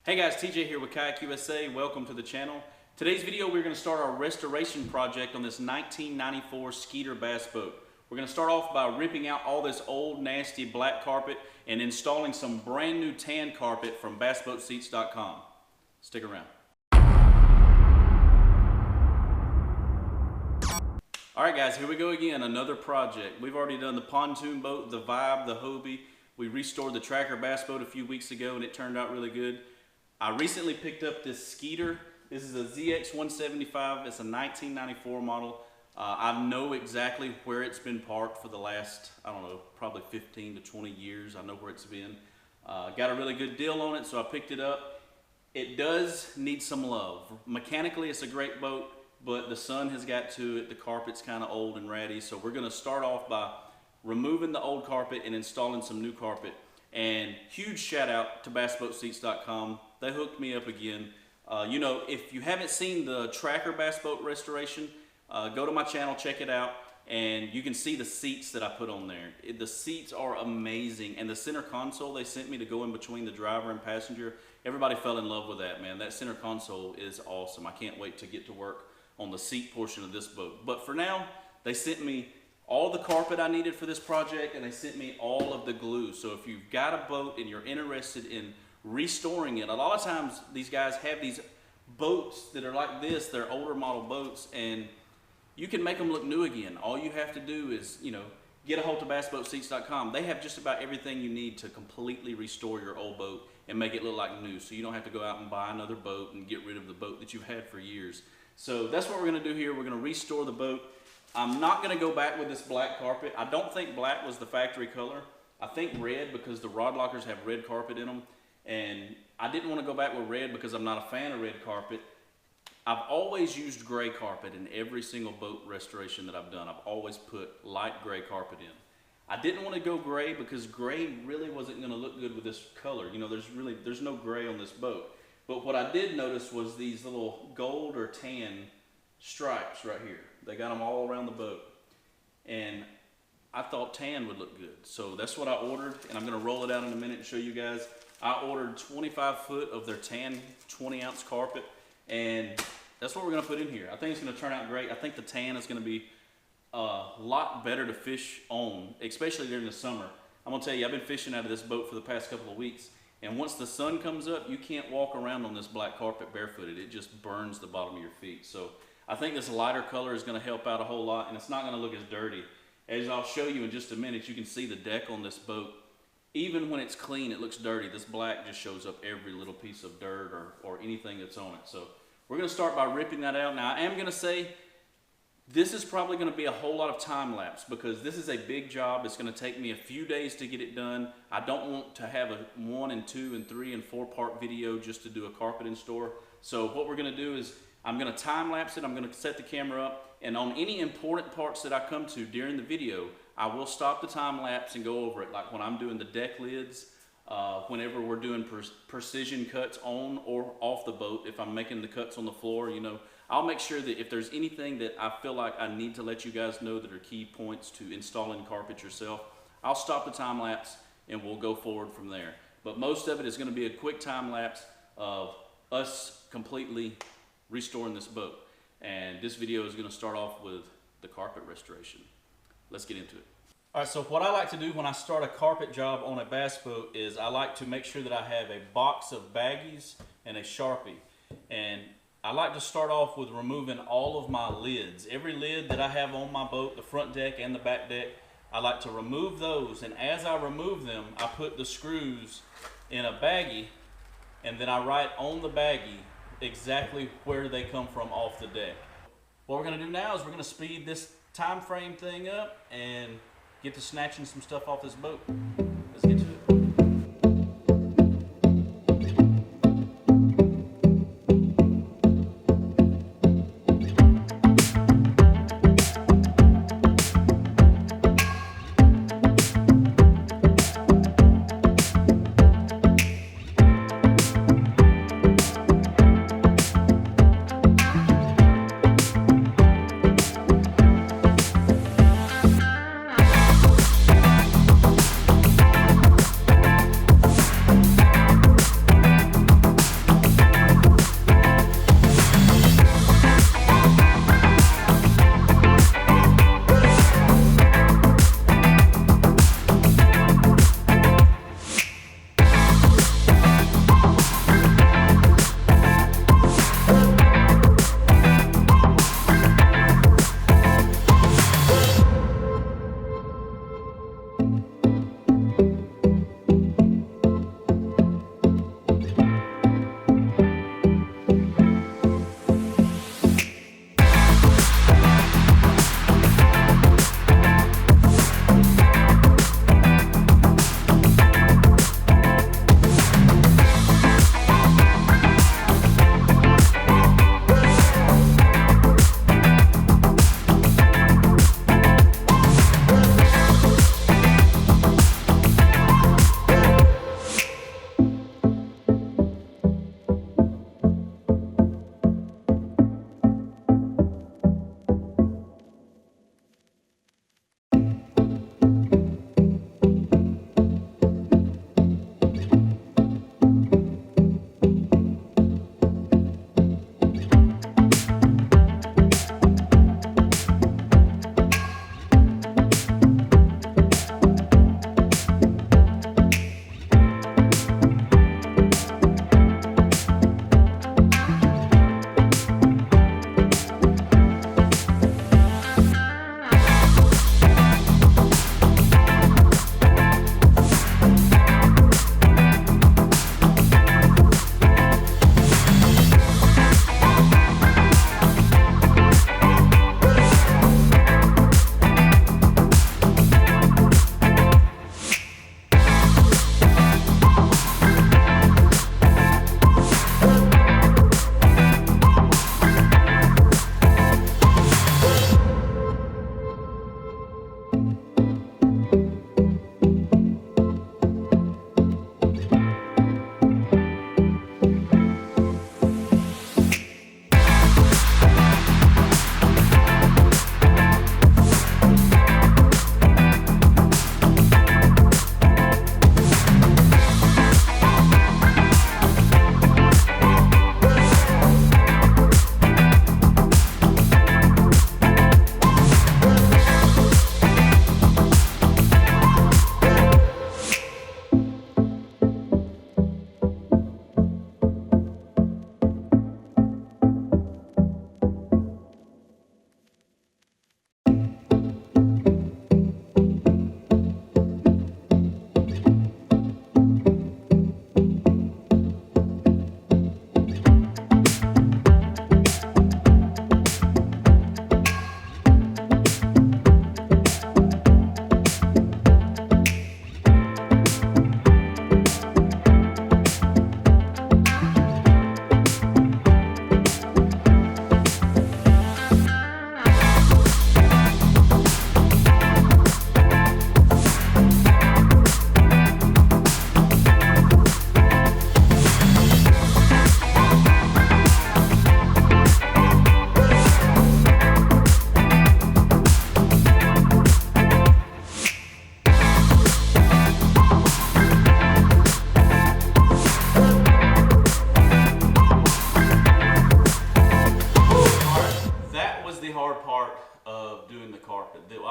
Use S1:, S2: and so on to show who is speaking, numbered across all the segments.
S1: Hey guys, TJ here with Kayak USA. Welcome to the channel. Today's video, we're going to start our restoration project on this 1994 Skeeter bass boat. We're going to start off by ripping out all this old nasty black carpet and installing some brand new tan carpet from bassboatseats.com. Stick around. Alright guys, here we go again, another project. We've already done the pontoon boat, the Vibe, the Hobie. We restored the Tracker bass boat a few weeks ago and it turned out really good. I recently picked up this Skeeter. This is a ZX175. It's a 1994 model. I know exactly where it's been parked for the last, I don't know, probably 15 to 20 years. I know where it's been. Got a really good deal on it, so I picked it up. It does need some love. Mechanically, it's a great boat, but the sun has got to it. The carpet's kind of old and ratty, so we're going to start off by removing the old carpet and installing some new carpet. And huge shout out to bassboatseats.com. They hooked me up again. You know, if you haven't seen the Tracker bass boat restoration, go to my channel, check it out, and you can see the seats that I put on there. The seats are amazing, and the center console they sent me to go in between the driver and passenger, everybody fell in love with that, man. That center console is awesome. I can't wait to get to work on the seat portion of this boat. But for now, they sent me all the carpet I needed for this project, and they sent me all of the glue. So if you've got a boat and you're interested in restoring it, a lot of times these guys have these boats that are like this, they're older model boats, and you can make them look new again. All you have to do is, you know, get a hold of bassboatseats.com. They have just about everything you need to completely restore your old boat and make it look like new, so you don't have to go out and buy another boat and get rid of the boat that you've had for years. So that's what we're gonna do here. We're gonna restore the boat. I'm not gonna go back with this black carpet. I don't think black was the factory color. I think red, because the rod lockers have red carpet in them. And I didn't want to go back with red because I'm not a fan of red carpet. I've always used gray carpet in every single boat restoration that I've done. I've always put light gray carpet in. I didn't want to go gray because gray really wasn't going to look good with this color. You know, there's no gray on this boat. But what I did notice was these little gold or tan stripes right here. They got them all around the boat. And I thought tan would look good. So that's what I ordered, and I'm going to roll it out in a minute and show you guys. I ordered 25 foot of their tan 20-ounce carpet, and that's what we're going to put in here. I think it's going to turn out great. I think the tan is going to be a lot better to fish on, especially during the summer. I'm going to tell you, I've been fishing out of this boat for the past couple of weeks, and once the sun comes up, you can't walk around on this black carpet barefooted. It just burns the bottom of your feet. So I think this lighter color is going to help out a whole lot, and it's not going to look as dirty. As I'll show you in just a minute, you can see the deck on this boat. Even when it's clean, it looks dirty. This black just shows up every little piece of dirt or anything that's on it. So we're going to start by ripping that out. Now I am going to say this is probably going to be a whole lot of time lapse because this is a big job. It's going to take me a few days to get it done. I don't want to have a 1 and 2 and 3 and 4 part video just to do a carpet in store. So what we're going to do is I'm going to time lapse it. I'm going to set the camera up, and on any important parts that I come to during the video, I will stop the time lapse and go over it. Like when I'm doing the deck lids, whenever we're doing precision cuts on or off the boat, if I'm making the cuts on the floor, you know, I'll make sure that if there's anything that I feel like I need to let you guys know that are key points to installing carpet yourself, I'll stop the time lapse and we'll go forward from there. But most of it is going to be a quick time lapse of us completely restoring this boat. And this video is going to start off with the carpet restoration. Let's get into it. All right, so what I like to do when I start a carpet job on a bass boat is I like to make sure that I have a box of baggies and a Sharpie. And I like to start off with removing all of my lids. Every lid that I have on my boat, the front deck and the back deck, I like to remove those. And as I remove them, I put the screws in a baggie, and then I write on the baggie exactly where they come from off the deck. What we're going to do now is we're going to speed this time frame thing up and get to snatching some stuff off this boat. Let's get to it.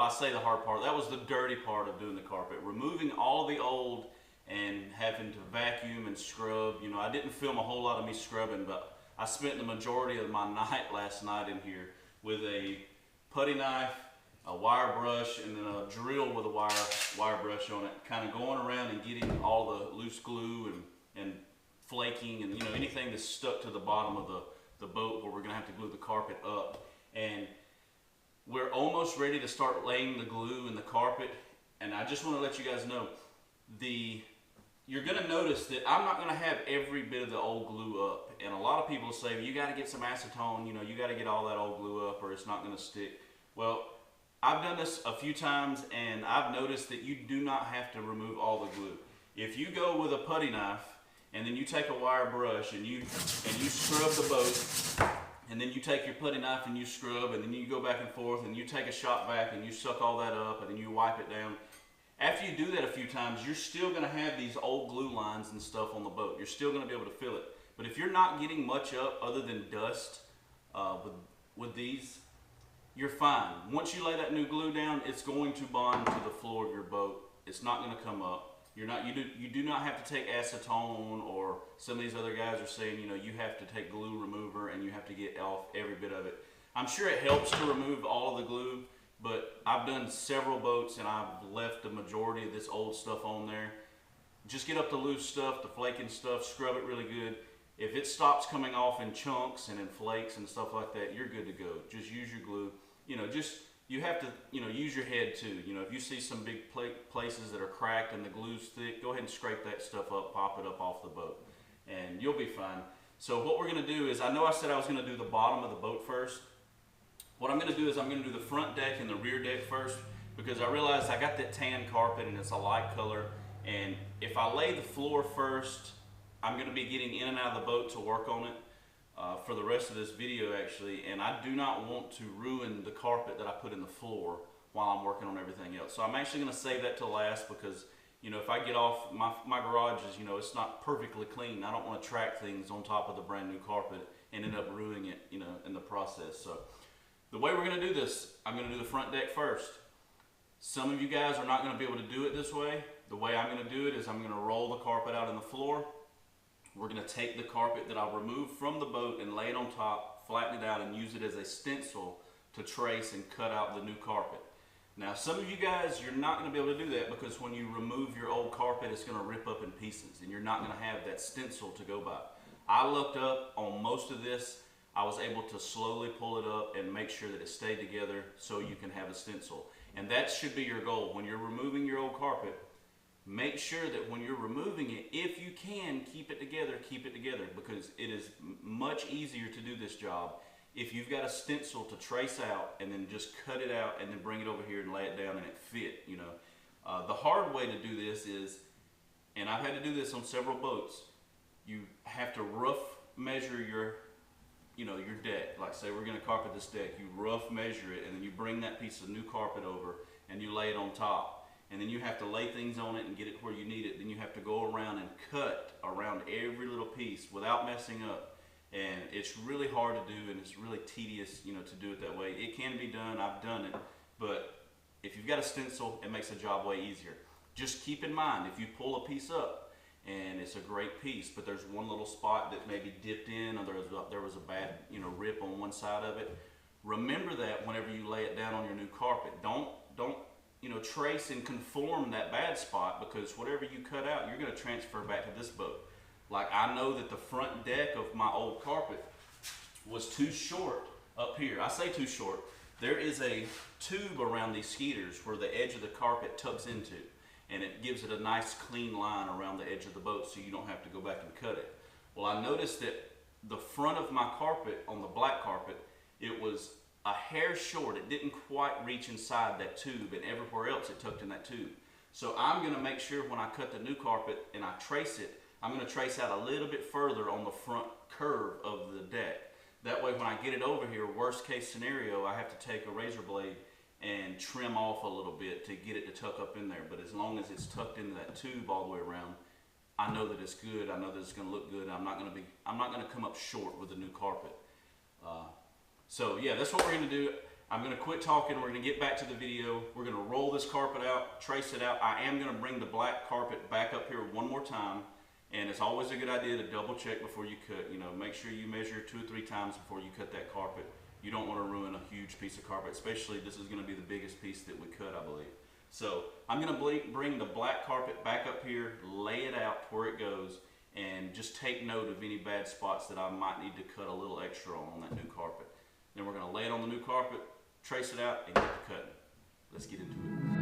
S1: I say the hard part, that was the dirty part of doing the carpet. Removing all the old and having to vacuum and scrub. You know, I didn't film a whole lot of me scrubbing, but I spent the majority of my night last night in here with a putty knife, a wire brush, and then a drill with a wire brush on it, kind of going around and getting all the loose glue and flaking and, you know, anything that's stuck to the bottom of the boat where we're gonna have to glue the carpet up. And we're almost ready to start laying the glue in the carpet. And I just want to let you guys know, you're going to notice that I'm not going to have every bit of the old glue up. And a lot of people say, you got to get some acetone, you know, you got to get all that old glue up or it's not going to stick. Well, I've done this a few times and I've noticed that you do not have to remove all the glue. If you go with a putty knife and then you take a wire brush and you scrub the boat, and then you take your putty knife and you scrub, and then you go back and forth and you take a shop vac and you suck all that up and then you wipe it down. After you do that a few times, you're still going to have these old glue lines and stuff on the boat. You're still going to be able to feel it. But if you're not getting much up other than dust with these, you're fine. Once you lay that new glue down, it's going to bond to the floor of your boat. It's not going to come up. You do not have to take acetone, or some of these other guys are saying, you know, you have to take glue remover and you have to get off every bit of it. I'm sure it helps to remove all of the glue, but I've done several boats and I've left the majority of this old stuff on there. Just get up the loose stuff, the flaking stuff, scrub it really good. If it stops coming off in chunks and in flakes and stuff like that, you're good to go. Just use your glue. You know, you have to, you know, use your head too. You know, if you see some big places that are cracked and the glue's thick, go ahead and scrape that stuff up, pop it up off the boat, and you'll be fine. So what we're gonna do is, I know I said I was gonna do the bottom of the boat first. What I'm gonna do is I'm gonna do the front deck and the rear deck first, because I realized I got that tan carpet and it's a light color, and if I lay the floor first, I'm gonna be getting in and out of the boat to work on it for the rest of this video actually, and I do not want to ruin the carpet that I put in the floor while I'm working on everything else. So I'm actually going to save that till last, because, you know, if I get off, my garage is, you know, it's not perfectly clean. I don't want to track things on top of the brand new carpet and end up ruining it, you know, in the process. So the way we're going to do this, I'm going to do the front deck first. Some of you guys are not going to be able to do it this way. The way I'm going to do it is I'm going to roll the carpet out on the floor. We're going to take the carpet that I removed from the boat and lay it on top, flatten it out, and use it as a stencil to trace and cut out the new carpet. Now, some of you guys, you're not going to be able to do that, because when you remove your old carpet, it's going to rip up in pieces, and you're not going to have that stencil to go by. I looked up on most of this. I was able to slowly pull it up and make sure that it stayed together so you can have a stencil. And that should be your goal. When you're removing your old carpet, make sure that when you're removing it, if you can, keep it together, because it is much easier to do this job if you've got a stencil to trace out and then just cut it out and then bring it over here and lay it down and it fit, you know. The hard way to do this is, and I've had to do this on several boats, you have to rough measure your deck. Like, say we're gonna carpet this deck, you rough measure it and then you bring that piece of new carpet over and you lay it on top. And then you have to lay things on it and get it where you need it. Then you have to go around and cut around every little piece without messing up. And it's really hard to do, and it's really tedious, you know, to do it that way. It can be done, I've done it, but if you've got a stencil, it makes the job way easier. Just keep in mind, if you pull a piece up and it's a great piece, but there's one little spot that maybe dipped in, or there was a bad, you know, rip on one side of it, remember that whenever you lay it down on your new carpet. Don't you know, trace and conform that bad spot, because whatever you cut out, you're going to transfer back to this boat. Like, I know that the front deck of my old carpet was too short up here. I say too short. There is a tube around these skeeters where the edge of the carpet tucks into, and it gives it a nice clean line around the edge of the boat so you don't have to go back and cut it. Well, I noticed that the front of my carpet, on the black carpet, it was a hair short. It didn't quite reach inside that tube, and everywhere else it tucked in that tube. So I'm going to make sure when I cut the new carpet and I trace it, I'm going to trace out a little bit further on the front curve of the deck. That way when I get it over here, worst case scenario, I have to take a razor blade and trim off a little bit to get it to tuck up in there. But as long as it's tucked into that tube all the way around, I know that it's good. I know that it's going to look good. I'm not going to come up short with the new carpet. So yeah, that's what we're going to do. I'm gonna quit talking, we're gonna get back to the video. We're gonna roll this carpet out, trace it out. I am gonna bring the black carpet back up here one more time. And it's always a good idea to double check before you cut. You know, make sure you measure 2 or 3 times before you cut that carpet. You don't want to ruin a huge piece of carpet, especially this is going to be the biggest piece that we cut, I believe. So I'm going to bring the black carpet back up here, lay it out where it goes, and just take note of any bad spots that I might need to cut a little extra on that new carpet. Then we're going to lay it on the new carpet, trace it out, and get to cutting. Let's get into it.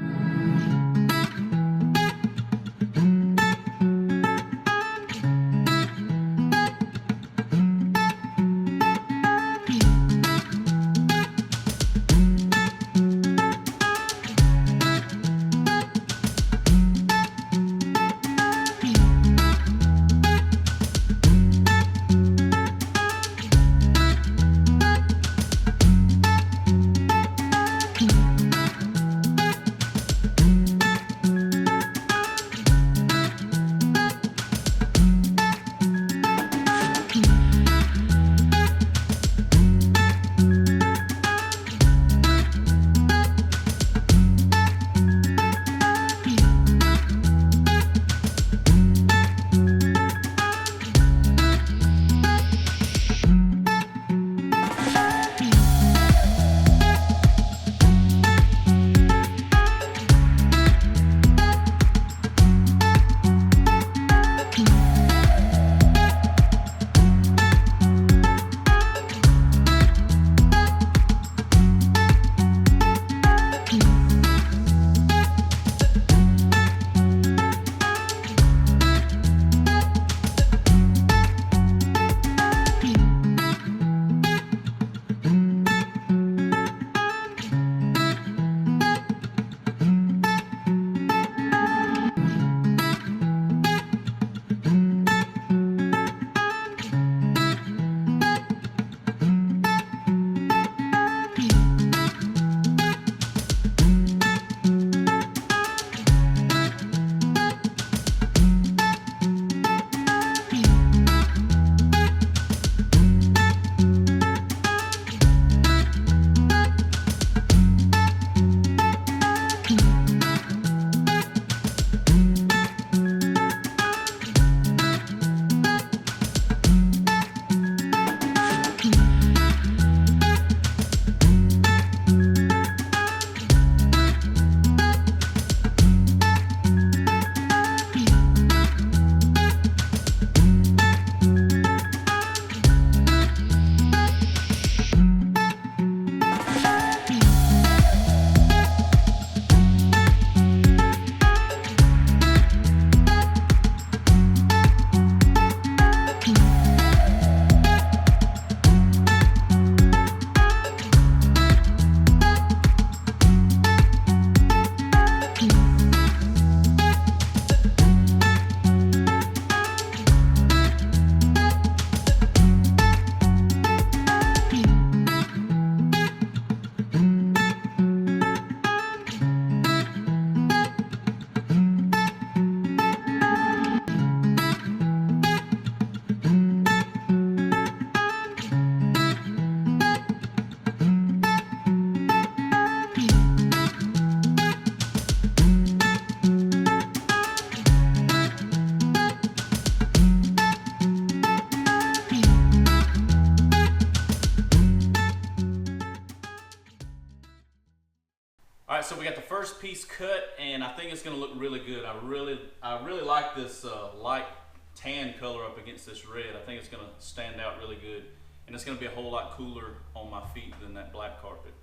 S1: All right, so we got the first piece cut, and I think it's going to look really good. I really like this light tan color up against this red. I think it's going to stand out really good, and it's going to be a whole lot cooler on my feet than that black carpet.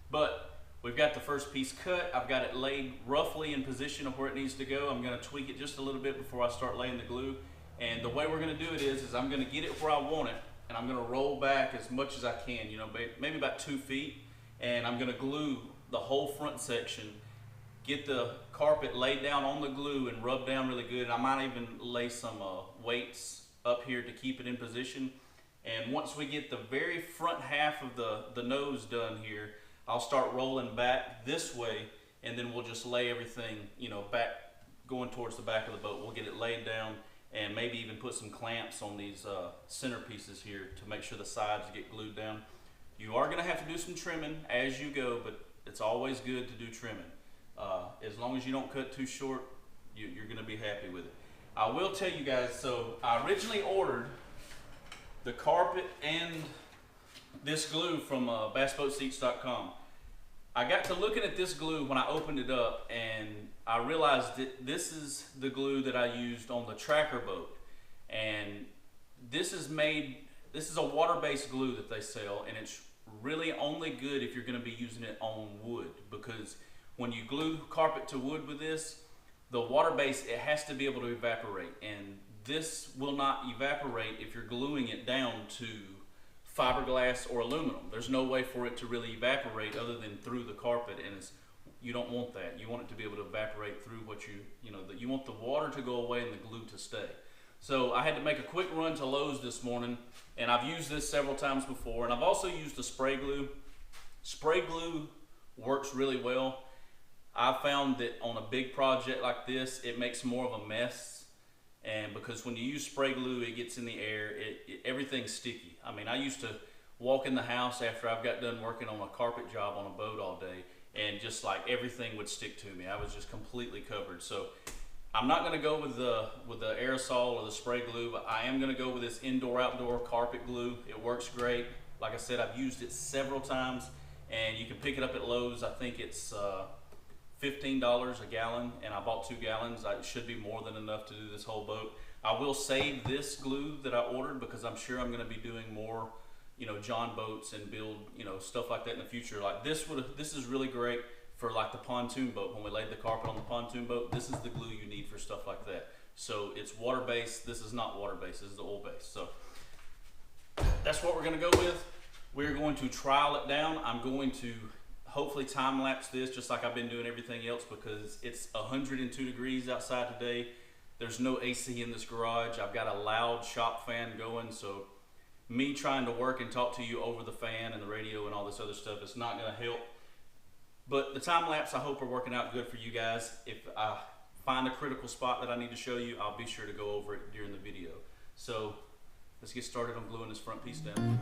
S1: But we've got the first piece cut. I've got it laid roughly in position of where it needs to go. I'm going to tweak it just a little bit before I start laying the glue. And the way we're going to do it is I'm going to get it where I want it, and I'm going to roll back as much as I can, you know, maybe about 2 feet, and I'm going to glue the whole front section, get the carpet laid down on the glue and rub down really good. I might even lay some weights up here to keep it in position. And once we get the very front half of the nose done here, I'll start rolling back this way, and then we'll just lay everything, you know, back going towards the back of the boat. We'll get it laid down and maybe even put some clamps on these center pieces here to make sure the sides get glued down. You are gonna have to do some trimming as you go, but it's always good to do trimming. As long as you don't cut too short, you're gonna be happy with it. I will tell you guys, so I originally ordered the carpet and this glue from bassboatseats.com. I got to looking at this glue when I opened it up, and I realized that this is the glue that I used on the tracker boat. And this is a water-based glue that they sell, and it's really only good if you're gonna be using it on wood, because when you glue carpet to wood with this, the water base, it has to be able to evaporate, and this will not evaporate if you're gluing it down to fiberglass or aluminum. There's no way for it to really evaporate other than through the carpet, and you don't want that. You want it to be able to evaporate through what you want the water to go away and the glue to stay. So I had to make a quick run to Lowe's this morning, and I've used this several times before, and I've also used the spray glue. Spray glue works really well. I found that on a big project like this, it makes more of a mess, and because when you use spray glue, it gets in the air, everything's sticky. I mean, I used to walk in the house after I've got done working on a carpet job on a boat all day, and just like everything would stick to me. I was just completely covered. So I'm not gonna go with the aerosol or the spray glue, but I am gonna go with this indoor-outdoor carpet glue. It works great. Like I said, I've used it several times, and you can pick it up at Lowe's. I think it's $15 a gallon, and I bought 2 gallons. It should be more than enough to do this whole boat. I will save this glue that I ordered because I'm sure I'm gonna be doing more, John boats and build, stuff like that in the future. Like this is really great for like the pontoon boat. When we laid the carpet on the pontoon boat, this is the glue you need for stuff like that. So it's water-based. This is not water-based, this is oil-based. So that's what we're gonna go with. We're going to trial it down. I'm going to hopefully time lapse this just like I've been doing everything else, because it's 102 degrees outside today. There's no AC in this garage. I've got a loud shop fan going, so me trying to work and talk to you over the fan and the radio and all this other stuff, it's not gonna help. But the time lapse I hope are working out good for you guys. If I find a critical spot that I need to show you, I'll be sure to go over it during the video. So let's get started on gluing this front piece down.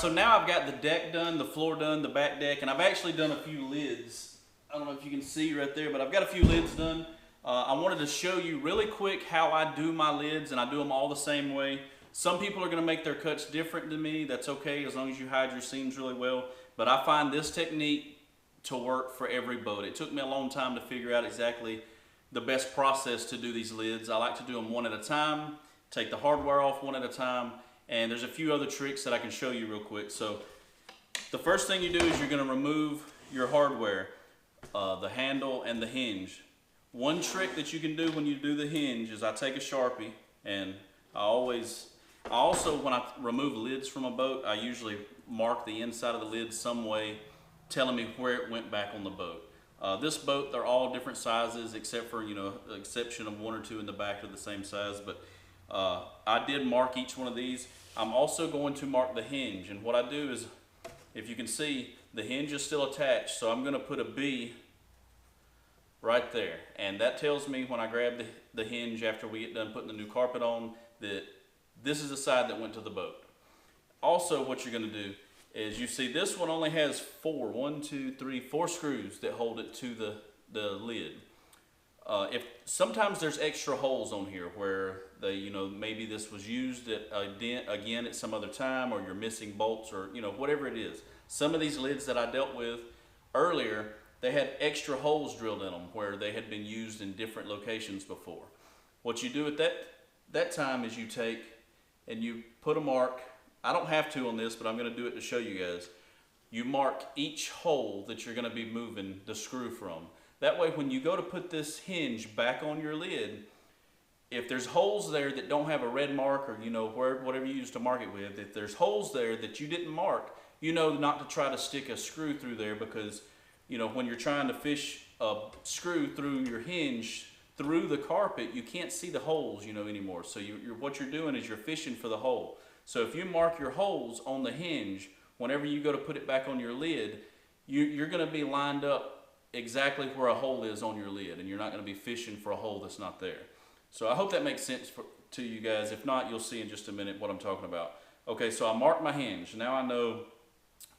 S1: so now I've got the deck done, the floor done, the back deck, and I've actually done a few lids. I don't know if you can see right there, but I've got a few lids done. I wanted to show you really quick how I do my lids, and I do them all the same way. Some people are gonna make their cuts different than me. That's okay, as long as you hide your seams really well. But I find this technique to work for every boat. It took me a long time to figure out exactly the best process to do these lids. I like to do them one at a time, take the hardware off one at a time, and there's a few other tricks that I can show you real quick. So the first thing you do is you're gonna remove your hardware, the handle and the hinge. One trick that you can do when you do the hinge is I take a Sharpie, and I also, when I remove lids from a boat, I usually mark the inside of the lid some way, telling me where it went back on the boat. This boat, they're all different sizes, except for, the exception of one or two in the back are the same size, but I did mark each one of these. I'm also going to mark the hinge, and what I do is, if you can see, the hinge is still attached, so I'm gonna put a B right there, and that tells me when I grab the hinge after we get done putting the new carpet on that this is the side that went to the boat. Also, what you're gonna do is, you see this one only has four screws that hold it to the lid. If sometimes there's extra holes on here where they, maybe this was used again at some other time, or you're missing bolts, or whatever it is. Some of these lids that I dealt with earlier, they had extra holes drilled in them where they had been used in different locations before. What you do at that time is you take and you put a mark. I don't have to on this, but I'm going to do it to show you guys. You mark each hole that you're going to be moving the screw from. That way, when you go to put this hinge back on your lid, if there's holes there that don't have a red mark, or whatever you use to mark it with, if there's holes there that you didn't mark, not to try to stick a screw through there, because when you're trying to fish a screw through your hinge through the carpet, you can't see the holes anymore. So what you're doing is you're fishing for the hole. So if you mark your holes on the hinge, whenever you go to put it back on your lid, you're going to be lined up exactly where a hole is on your lid, and you're not going to be fishing for a hole that's not there. So I hope that makes sense to you guys. If not, you'll see in just a minute what I'm talking about. Okay, so I marked my hinge. Now I know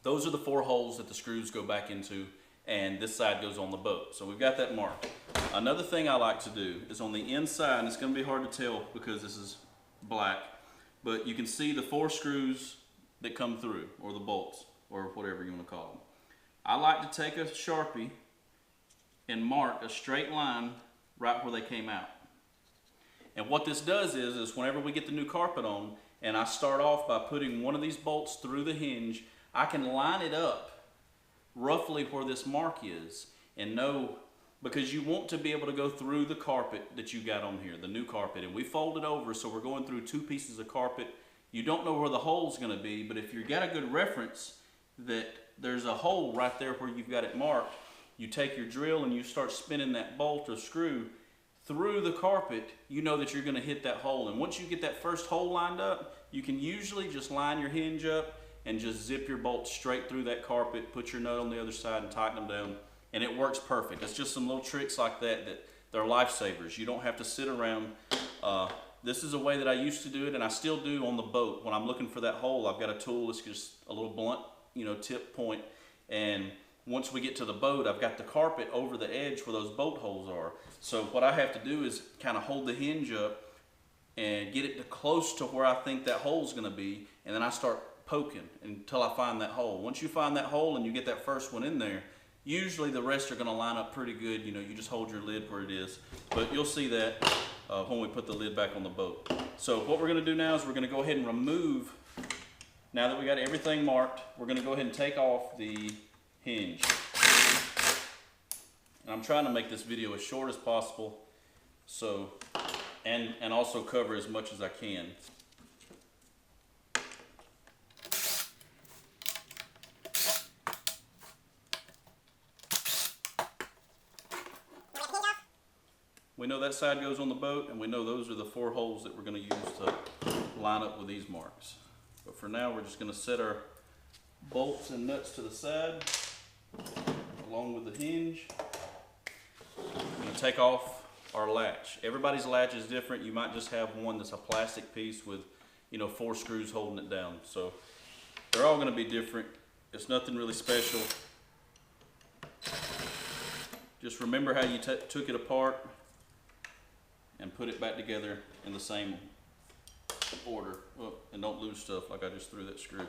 S1: those are the 4 holes that the screws go back into, and this side goes on the boat. So we've got that marked. Another thing I like to do is on the inside, and it's going to be hard to tell because this is black, but you can see the 4 screws that come through, or the bolts, or whatever you want to call them. I like to take a Sharpie and mark a straight line right where they came out. And what this does is whenever we get the new carpet on, and I start off by putting one of these bolts through the hinge, I can line it up roughly where this mark is, and know, because you want to be able to go through the carpet that you got on here, the new carpet, and we fold it over, so we're going through 2 pieces of carpet. You don't know where the hole's going to be, but if you've got a good reference that there's a hole right there where you've got it marked, you take your drill and you start spinning that bolt or screw through the carpet, you know that you're going to hit that hole. And once you get that first hole lined up, you can usually just line your hinge up and just zip your bolt straight through that carpet, put your nut on the other side and tighten them down, and it works perfect. It's just some little tricks like that they're lifesavers. You don't have to sit around. This is a way that I used to do it, and I still do on the boat. When I'm looking for that hole, I've got a tool that's just a little blunt, tip point, and once we get to the boat, I've got the carpet over the edge where those boat holes are. So what I have to do is kind of hold the hinge up and get it close to where I think that hole's going to be, and then I start poking until I find that hole. Once you find that hole and you get that first one in there, usually the rest are going to line up pretty good. You just hold your lid where it is. But you'll see that when we put the lid back on the boat. So what we're going to do now is we're going to go ahead and remove, now that we got everything marked, we're going to go ahead and take off the hinge. And I'm trying to make this video as short as possible, so and also cover as much as I can. We know that side goes on the boat, and we know those are the 4 holes that we're going to use to line up with these marks. But for now, we're just going to set our bolts and nuts to the side, along with the hinge. I'm going to take off our latch. Everybody's latch is different. You might just have one that's a plastic piece with 4 screws holding it down. So They're all going to be different. It's nothing really special. Just remember how you took it apart and put it back together in the same order. Oh, and don't lose stuff like I just threw that screw.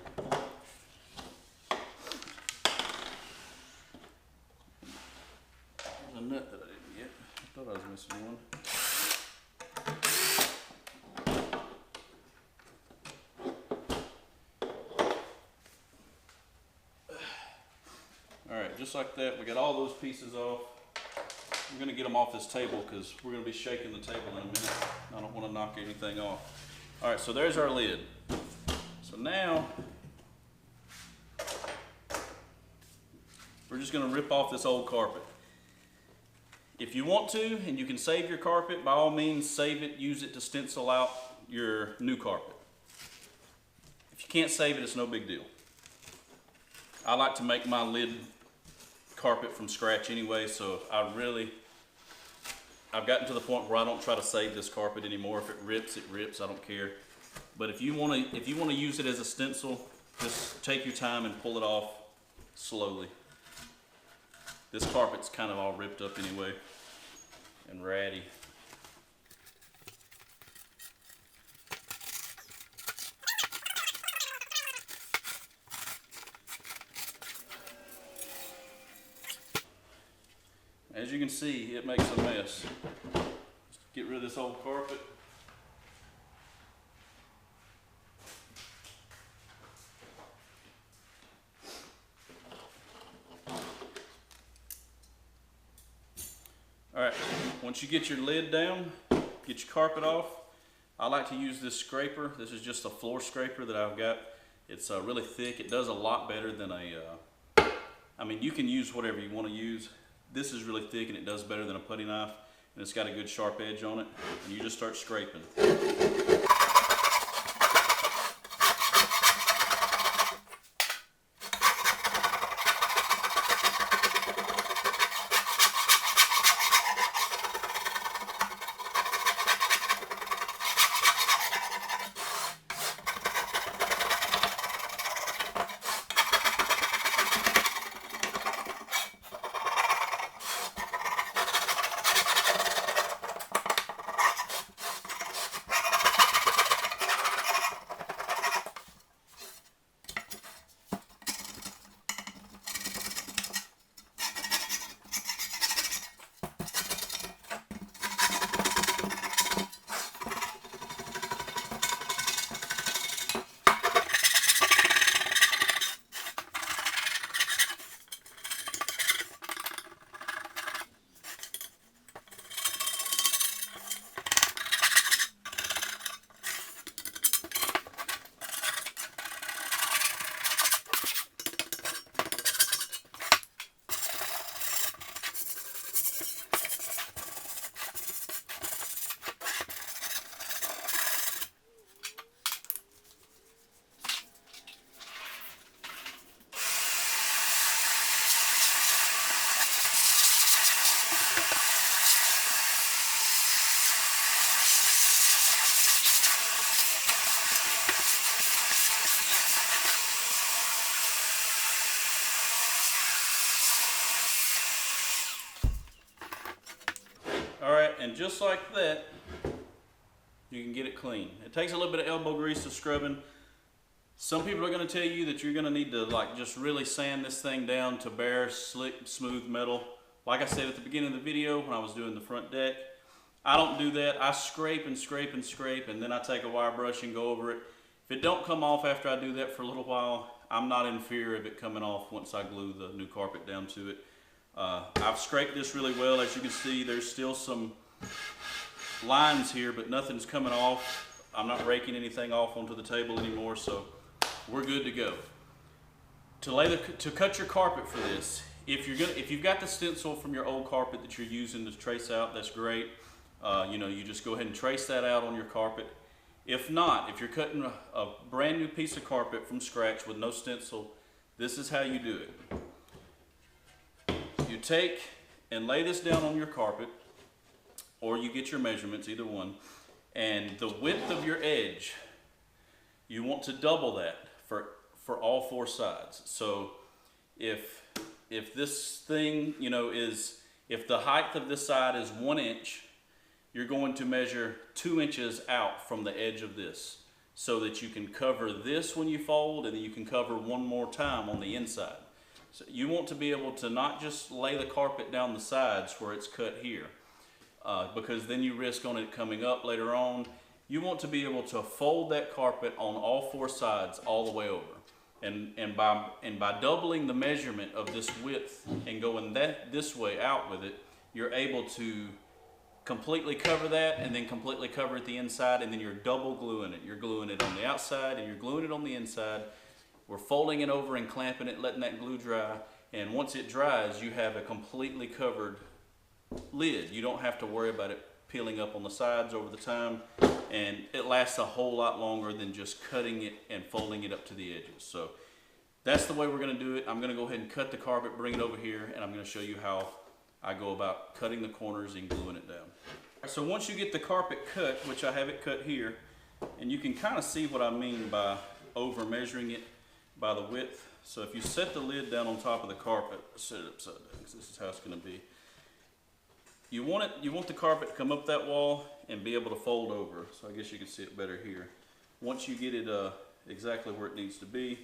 S1: There's a nut that I didn't get. I thought I was missing one. Alright, just like that, we got all those pieces off. I'm going to get them off this table because we're going to be shaking the table in a minute. I don't want to knock anything off. Alright, so there's our lid. So now, we're just going to rip off this old carpet. If you want to, and you can save your carpet, by all means save it, use it to stencil out your new carpet. If you can't save it, it's no big deal. I like to make my lid carpet from scratch anyway, so I've gotten to the point where I don't try to save this carpet anymore. If it rips, I don't care. But if you want to use it as a stencil, just take your time and pull it off slowly. This carpet's kind of all ripped up anyway and ratty. As you can see, it makes a mess. Just get rid of this old carpet. Alright, once you get your lid down, get your carpet off, I like to use this scraper. This is just a floor scraper that I've got. It's really thick. It does a lot better than I mean, you can use whatever you want to use. This is really thick and it does better than a putty knife, and it's got a good sharp edge on it, and you just start scraping. And just like that, you can get it clean. It takes a little bit of elbow grease to scrubbing. Some people are going to tell you that you're going to need to just really sand this thing down to bare, slick, smooth metal. Like I said at the beginning of the video when I was doing the front deck, I don't do that. I scrape and scrape and scrape, and then I take a wire brush and go over it. If it don't come off after I do that for a little while, I'm not in fear of it coming off once I glue the new carpet down to it. I've scraped this really well. As you can see, there's still some lines here, but nothing's coming off. I'm not raking anything off onto the table anymore, so we're good to go. To cut your carpet for this, if you've got the stencil from your old carpet that you're using to trace out, that's great. You just go ahead and trace that out on your carpet. If not, if you're cutting a brand new piece of carpet from scratch with no stencil, this is how you do it. You take and lay this down on your carpet, or you get your measurements, either one, and the width of your edge, you want to double that. for all four sides. So if this thing, you know, if the height of this side is 1 inch, you're going to measure 2 inches out from the edge of this so that you can cover this when you fold, and then you can cover one more time on the inside. So you want to be able to not just lay the carpet down the sides where it's cut here, because then you risk on it coming up later on. You want to be able to fold that carpet on all four sides all the way over. And by doubling the measurement of this width and going this way out with it, you're able to completely cover that and then completely cover it the inside, and then you're double gluing it. You're gluing it on the outside and you're gluing it on the inside. We're folding it over and clamping it, letting that glue dry, and once it dries, you have a completely covered lid. You don't have to worry about it peeling up on the sides over the time, and it lasts a whole lot longer than just cutting it and folding it up to the edges. So that's the way we're going to do it. I'm going to go ahead and cut the carpet, bring it over here, and I'm going to show you how I go about cutting the corners and gluing it down. So once you get the carpet cut, which I have it cut here, and you can kind of see what I mean by over measuring it by the width. So if you set the lid down on top of the carpet, set it upside down because this is how it's going to be. You want the carpet to come up that wall and be able to fold over. So I guess you can see it better here. Once you get it exactly where it needs to be,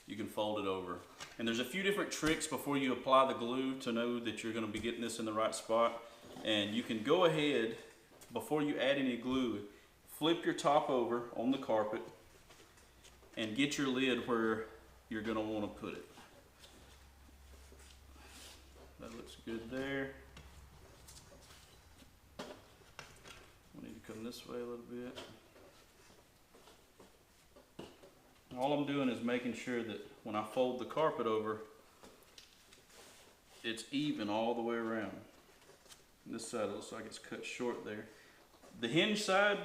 S1: you can fold it over. And there's a few different tricks before you apply the glue to know that you're going to be getting this in the right spot. And you can go ahead, before you add any glue, flip your top over on the carpet and get your lid where you're going to want to put it. That looks good there. We need to come this way a little bit. All I'm doing is making sure that when I fold the carpet over, it's even all the way around. And this side looks like it's cut short there. The hinge side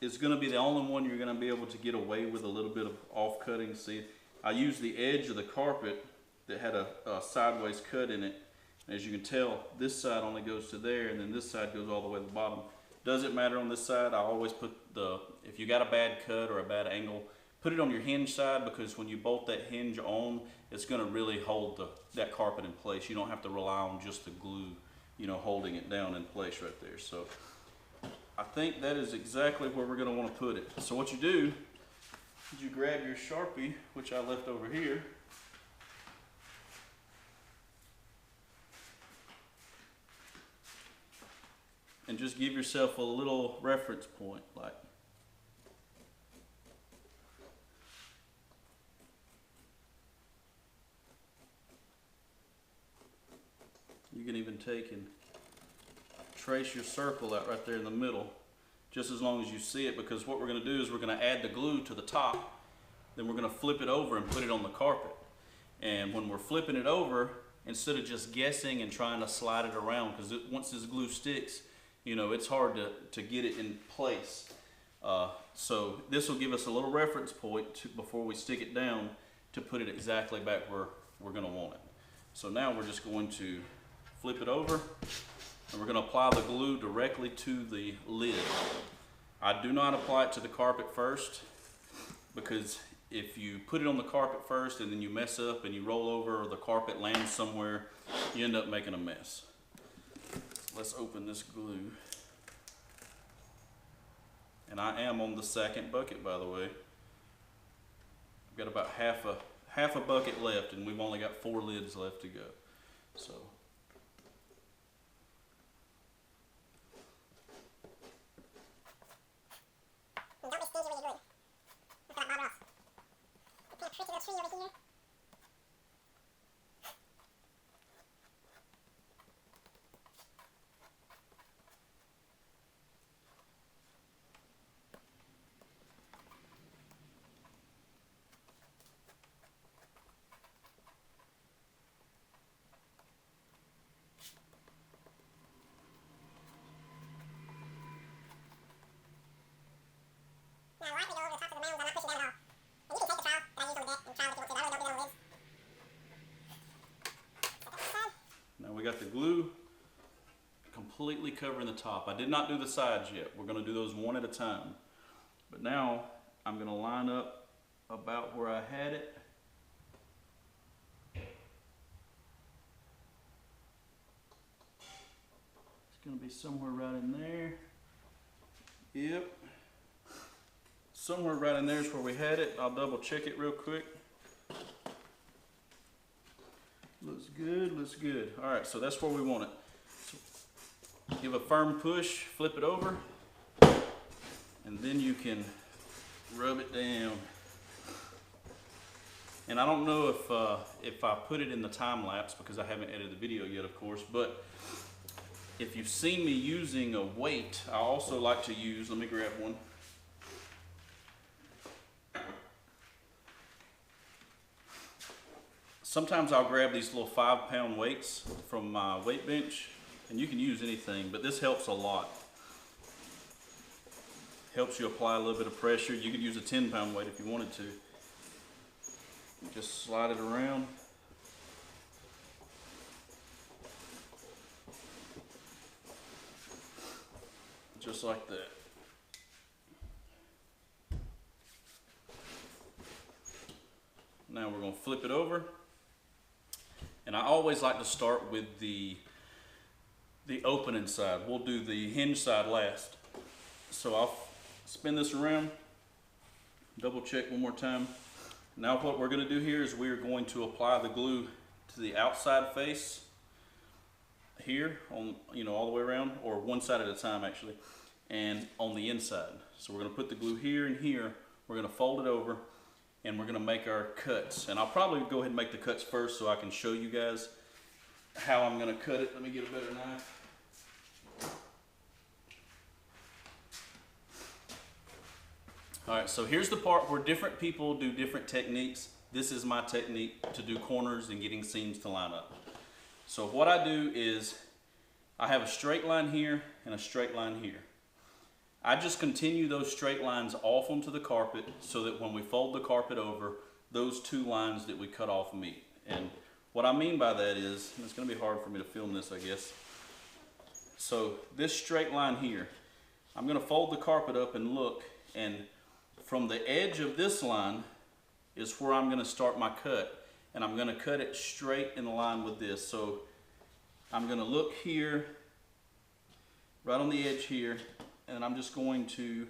S1: is going to be the only one you're going to be able to get away with a little bit of off-cutting. See, I used the edge of the carpet that had a sideways cut in it. As you can tell, this side only goes to there, and then this side goes all the way to the bottom. Doesn't matter on this side. I always put if you got a bad cut or a bad angle, put it on your hinge side, because when you bolt that hinge on, it's going to really hold that carpet in place. You don't have to rely on just the glue, you know, holding it down in place right there. So I think that is exactly where we're going to want to put it. So what you do is you grab your Sharpie, which I left over here, and just give yourself a little reference point, like you can even take and trace your circle out right there in the middle, just as long as you see it, because what we're going to do is we're going to add the glue to the top, then we're going to flip it over and put it on the carpet. And when we're flipping it over, instead of just guessing and trying to slide it around, because once this glue sticks, you know, it's hard to get it in place. So this will give us a little reference point before we stick it down to put it exactly back where we're going to want it. So now we're just going to flip it over, and we're going to apply the glue directly to the lid. I do not apply it to the carpet first, because if you put it on the carpet first and then you mess up and you roll over or the carpet lands somewhere, you end up making a mess. Let's open this glue. And I am on the second bucket, by the way. I've got about half a bucket left, and we've only got 4 lids left to go. So
S2: don't be stingy when you glue. Look at that bob off. Look at that pretty little tree over here. Now, why don't we go over the top of the mounds? I'm not pushing down at all. And you can take the trowel that I used on the deck and trowel if you want to. That way don't get on the lids. Set that aside.
S1: now we got the glue completely covering the top. I did not do the sides yet. We're going to do those one at a time. But now I'm going to line up about where I had it. It's gonna be somewhere right in there. Yep. Somewhere right in there is where we had it. I'll double check it real quick. Looks good, looks good. All right, so that's where we want it. So give a firm push, flip it over, and then you can rub it down. And I don't know if I put it in the time lapse because I haven't edited the video yet, of course, but if you've seen me using a weight, I also like to use, let me grab one. Sometimes I'll grab these little 5-pound weights from my weight bench, and you can use anything, but this helps a lot. Helps you apply a little bit of pressure. You could use a 10-pound weight if you wanted to. Just slide it around. Just like that. Now we're going to flip it over. And I always like to start with the opening side. We'll do the hinge side last. So I'll spin this around, double check one more time. Now what we're going to do here is we're going to apply the glue to the outside face here, on, you know, all the way around, or one side at a time actually, and on the inside. So we're going to put the glue here and here. We're going to fold it over, and we're going to make our cuts. And I'll probably go ahead and make the cuts first so I can show you guys how I'm going to cut it. Let me get a better knife. All right, so here's the part where different people do different techniques. This is my technique to do corners and getting seams to line up. So what I do is I have a straight line here and a straight line here. I just continue those straight lines off onto the carpet so that when we fold the carpet over, those two lines that we cut off meet. And what I mean by that is, and it's going to be hard for me to film this, I guess. So this straight line here, I'm going to fold the carpet up and look, and from the edge of this line is where I'm going to start my cut, and I'm going to cut it straight in line with this. So I'm going to look here, right on the edge here, and I'm just going to,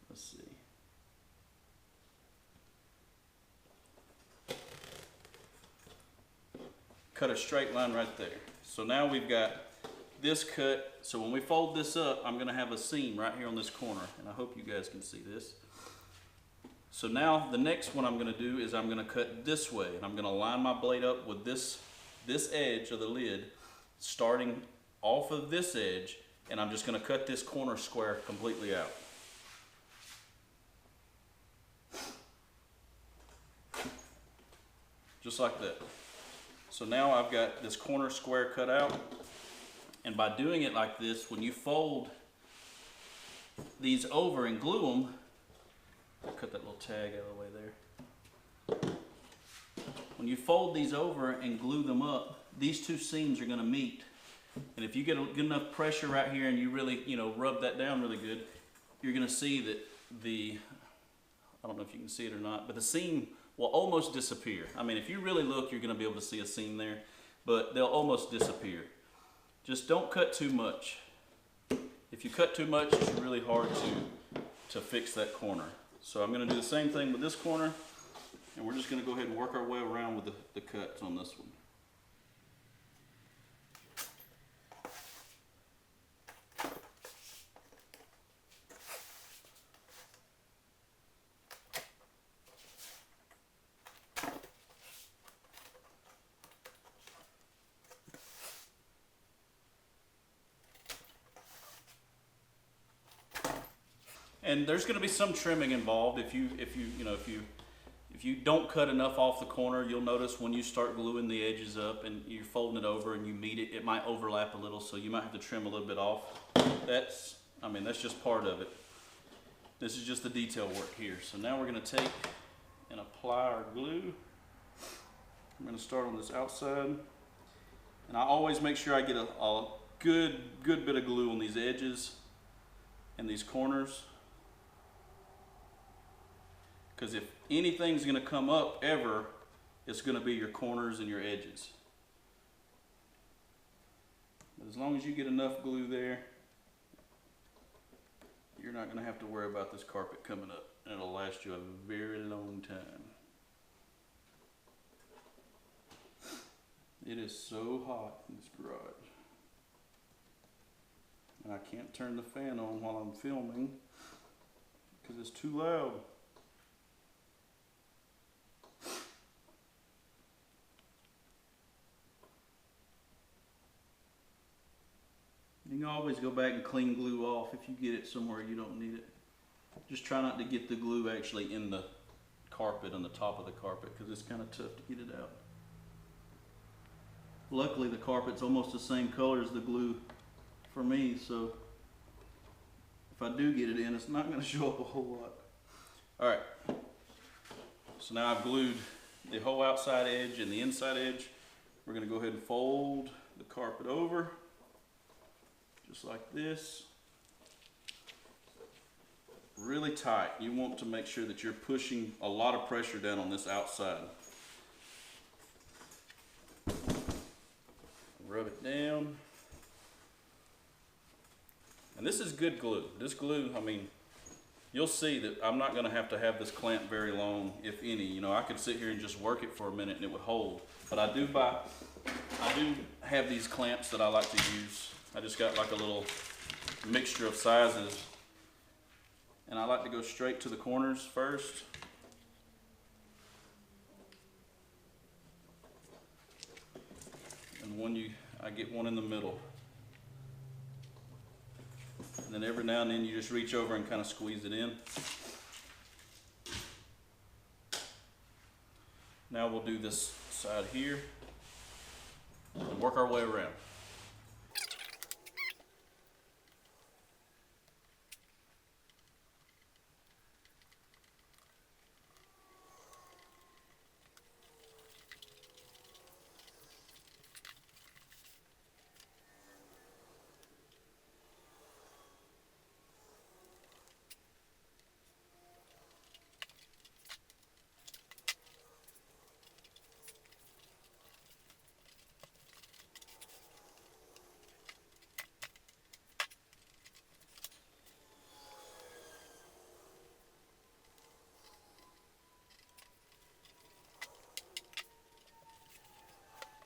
S1: let's see, cut a straight line right there. So now we've got this cut. So when we fold this up, I'm going to have a seam right here on this corner, and I hope you guys can see this. So now the next one I'm going to do is I'm going to cut this way, and I'm going to line my blade up with this edge of the lid, starting off of this edge, and I'm just going to cut this corner square completely out. Just like that. So now I've got this corner square cut out. And by doing it like this, when you fold these over and glue them, I'll cut that little tag out of the way there. When you fold these over and glue them up, these two seams are going to meet. And if you get good enough pressure right here and you really, rub that down really good, you're going to see that I don't know if you can see it or not, but the seam will almost disappear. I mean, if you really look, you're going to be able to see a seam there, but they'll almost disappear. Just don't cut too much. If you cut too much, it's really hard to fix that corner. So I'm going to do the same thing with this corner, and we're just going to go ahead and work our way around with the cuts on this one. And there's going to be some trimming involved. If you don't cut enough off the corner, you'll notice when you start gluing the edges up and you're folding it over and you meet it, it might overlap a little, so you might have to trim a little bit off. That's just part of it. This is just the detail work here. So now we're going to take and apply our glue. I'm going to start on this outside, and I always make sure I get a good bit of glue on these edges and these corners. Because if anything's gonna come up ever, it's gonna be your corners and your edges. But as long as you get enough glue there, you're not gonna have to worry about this carpet coming up. And it'll last you a very long time. It is so hot in this garage. And I can't turn the fan on while I'm filming because it's too loud. You can always go back and clean glue off if you get it somewhere you don't need it. Just try not to get the glue actually in the carpet, on the top of the carpet, because it's kind of tough to get it out. Luckily the carpet's almost the same color as the glue for me, so if I do get it in, it's not going to show up a whole lot. Alright, so now I've glued the whole outside edge and the inside edge. We're going to go ahead and fold the carpet over, just like this. Really tight. You want to make sure that you're pushing a lot of pressure down on this outside. Rub it down. And this is good glue. This glue, I mean, you'll see that I'm not going to have this clamp very long, if any. You know, I could sit here and just work it for a minute and it would hold. But I do have these clamps that I like to use. I just got like a little mixture of sizes. And I like to go straight to the corners first. And I get one in the middle. And then every now and then you just reach over and kind of squeeze it in. Now we'll do this side here and work our way around.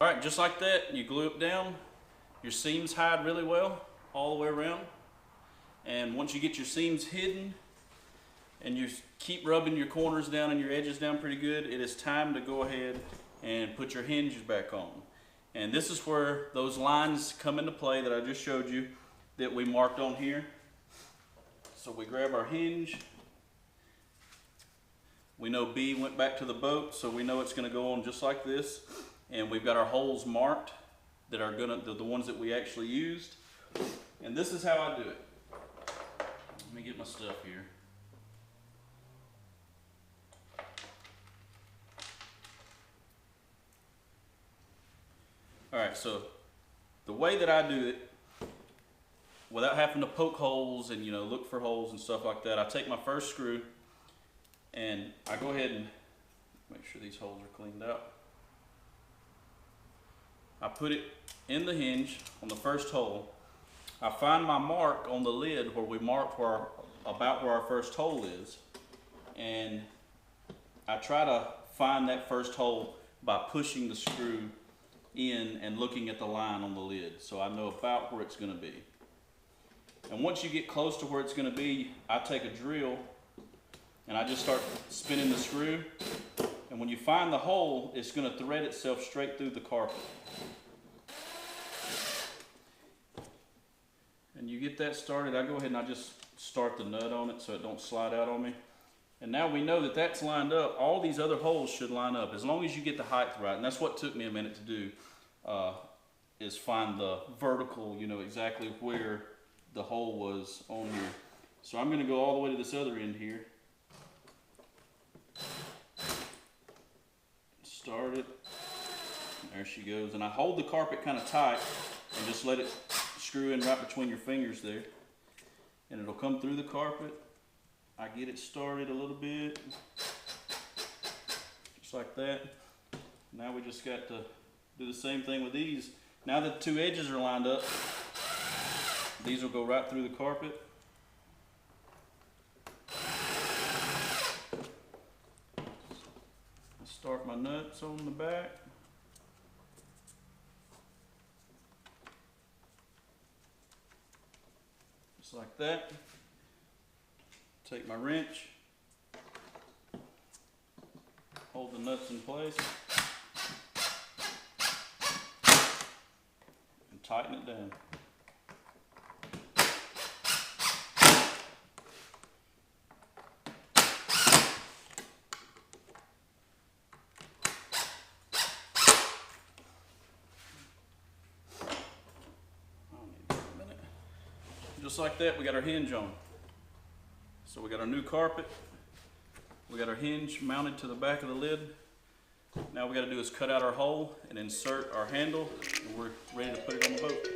S1: All right, just like that, you glue it down. Your seams hide really well all the way around. And once you get your seams hidden and you keep rubbing your corners down and your edges down pretty good, it is time to go ahead and put your hinges back on. And this is where those lines come into play that I just showed you that we marked on here. So we grab our hinge. We know B went back to the boat, so we know it's going to go on just like this. And we've got our holes marked that are the ones that we actually used. And this is how I do it. Let me get my stuff here. All right, so the way that I do it, without having to poke holes and look for holes and stuff like that, I take my first screw and I go ahead and make sure these holes are cleaned out. I put it in the hinge on the first hole. I find my mark on the lid where we marked about where our first hole is. And I try to find that first hole by pushing the screw in and looking at the line on the lid, so I know about where it's going to be. And once you get close to where it's going to be, I take a drill and I just start spinning the screw. And when you find the hole, it's going to thread itself straight through the carpet. And you get that started, I go ahead and I just start the nut on it so it don't slide out on me. And now we know that that's lined up. All these other holes should line up as long as you get the height right. And that's what took me a minute to do, is find the vertical, exactly where the hole was on here. So I'm going to go all the way to this other end here. Start it. There she goes. And I hold the carpet kind of tight and just let it screw in right between your fingers there. And it'll come through the carpet. I get it started a little bit. just like that. Now we just got to do the same thing with these. Now that the two edges are lined up, these will go right through the carpet. Start my nuts on the back. Just like that. Take my wrench, hold the nuts in place, and tighten it down. Just like that, we got our hinge on. So we got our new carpet, we got our hinge mounted to the back of the lid. Now what we got to do is cut out our hole and insert our handle, and we're ready to put it on the boat.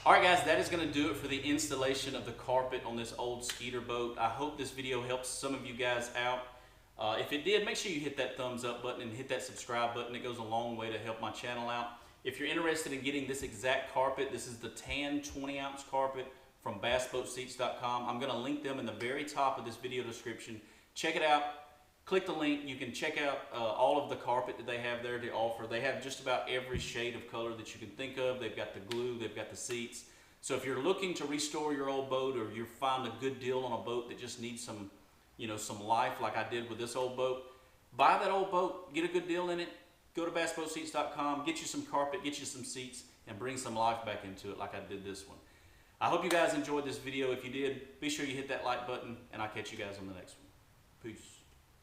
S1: Alright guys, that is going to do it for the installation of the carpet on this old Skeeter boat. I hope this video helps some of you guys out. If it did, make sure you hit that thumbs up button and hit that subscribe button. It goes a long way to help my channel out. If you're interested in getting this exact carpet, this is the tan 20-ounce carpet from bassboatseats.com. I'm going to link them in the very top of this video description. Check it out. Click the link. You can check out all of the carpet that they have there to offer. They have just about every shade of color that you can think of. They've got the glue, they've got the seats. So if you're looking to restore your old boat, or you find a good deal on a boat that just needs some, some life like I did with this old boat, buy that old boat, get a good deal in it, go to bassboatseats.com, get you some carpet, get you some seats, and bring some life back into it like I did this one. I hope you guys enjoyed this video. If you did, be sure you hit that like button, and I'll catch you guys on the next one. Peace.